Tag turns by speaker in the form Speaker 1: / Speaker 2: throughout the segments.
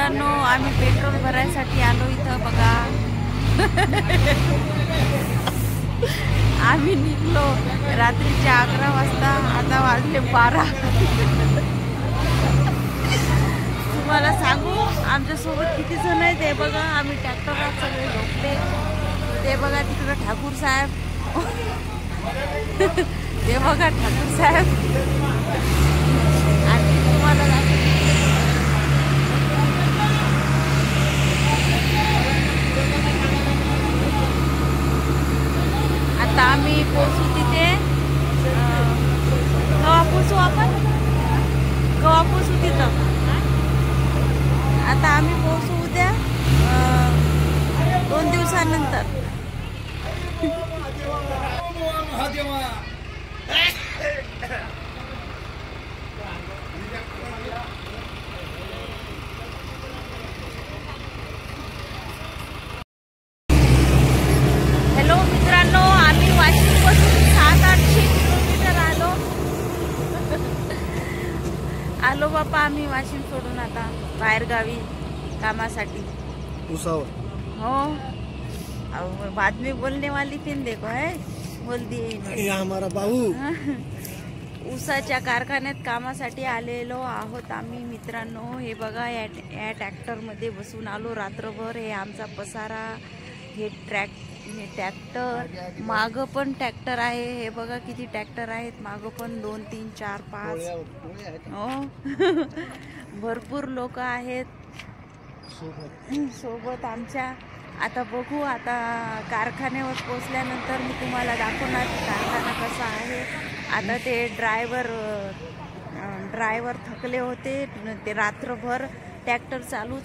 Speaker 1: मित्रांनो, आम्ही पेट्रोल भरायसाठी आलो इथं बघा. आम्ही निघलो रात्रीचे 11 वाजता, आता वाजले 12. तुम्हाला सांगू आमच्यासोबत किती जण आहेत ते बघा. आम्ही ट्रॅक्टरात सगळे झोपले. ते बघा तिकडं ठाकूर साहेब. ते बघा ठाकूर साहेब. आणि तुम्हाला आता आम्ही पोचू तिथे. केव्हा पोचू आपण? केव्हा पोचू तिथं? आता आम्ही पोचू उद्या 2 दिवसानंतर. हॅलो मित्रांनो, आम्ही वाशिमपासून 700-800 किलोमीटर आलो बापा. आम्ही वाशिम सोडून आता बाहेर गावी कामासाठी. हो, बाद में बोलने वाली फिर देखो है बोल दिए
Speaker 2: हमारा भाऊ.
Speaker 1: ऊसाच्या कारखान्यात कामासाठी आलेलो आहोत आम्ही मित्रांनो. हे बघा या ट्रॅक्टरमध्ये बसून आलो रात्रभर. हे आमचा पसारा. हे ट्रॅक्टर मागं पण ट्रॅक्टर आहे. हे बघा किती ट्रॅक्टर आहेत मागं पण. 2 3 4 5. हो. भरपूर लोक आहेत सोबत आमच्या. आता बघू, आता कारखान्यावर पोचल्यानंतर मी तुम्हाला दाखवणार कारखाना कसा आहे. आता ते ड्रायव्हर थकले होते. ते रात्रभर ट्रॅक्टर चालू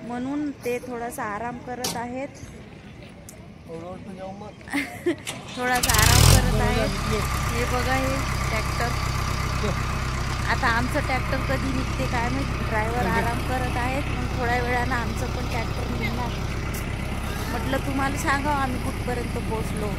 Speaker 1: म्हणून ते थोडासा आराम करत आहेत. थोडासा आराम करत आहेत. हे बघा हे ट्रॅक्टर. आता आमचं ट्रॅक्टर कधी निघते काय माहिती. ड्रायव्हर आराम करत आहेत. मग थोड्या वेळानं आमचं पण ट्रॅक्टर निघणार. म्हटलं तुम्हाला सांगा आम्ही कुठपर्यंत पोहोचलो.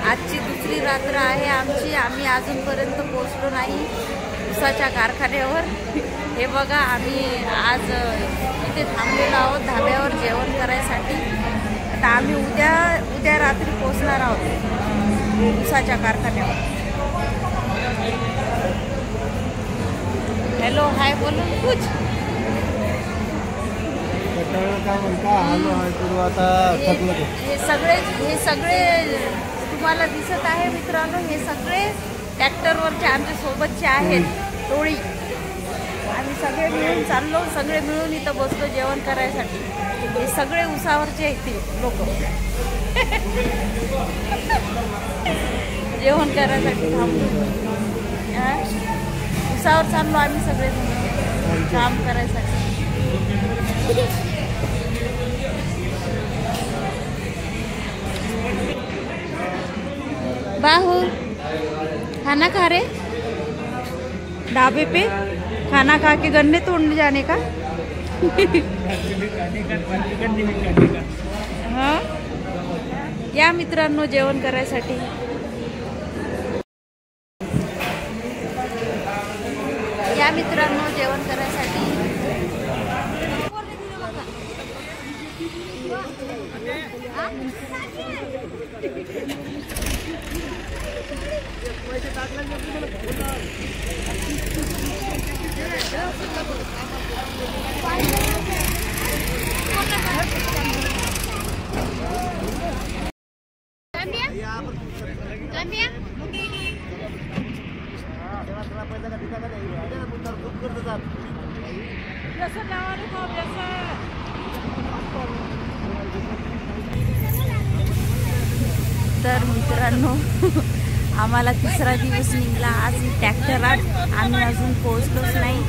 Speaker 1: आजची दुसरी रात्र आहे आमची. आम्ही अजूनपर्यंत पोहोचलो नाही ऊसाच्या कारखान्यावर. हे बघा आम्ही आज इथे थांबलेलो आहोत धाब्यावर जेवण करायसाठी. आता आम्ही उद्या रात्री पोहोचणार आहोत ऊसाच्या कारखान्यावर. हॅलो हाय बोलून कुछ हे सगळे तुम्हाला दिसत आहे मित्रांनो. हे सगळे ट्रॅक्टरवरचे आमच्या सोबतचे आहेत टोळी. आम्ही सगळे मिळून चाललो. सगळे मिळून इथं बसलो जेवण करायसाठी. हे सगळे उसावरचे आहेत ते लोक. जेवण करायसाठी थांबलो. उसावर चाललो आम्ही सगळे काम करायसाठी. बाहू खाना खा रहे ढाबे पे, खाना खा के गन्ने तोड़ने जाने का। हा या मित्रांनो जेवण करायसाठी. या मित्रांनो जेवण करायसाठी. तर मित्रांनो आम्हाला तिसरा दिवस निघाला आज ट्रॅक्टरात. आम्ही अजून पोहोचलोच नाही.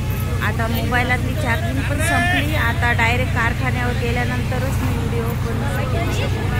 Speaker 1: आता मोबाईलातली चार्जिंग पण संपली. आता डायरेक्ट कारखान्यावर गेल्यानंतरच मी व्हिडिओ बनवू शकेन.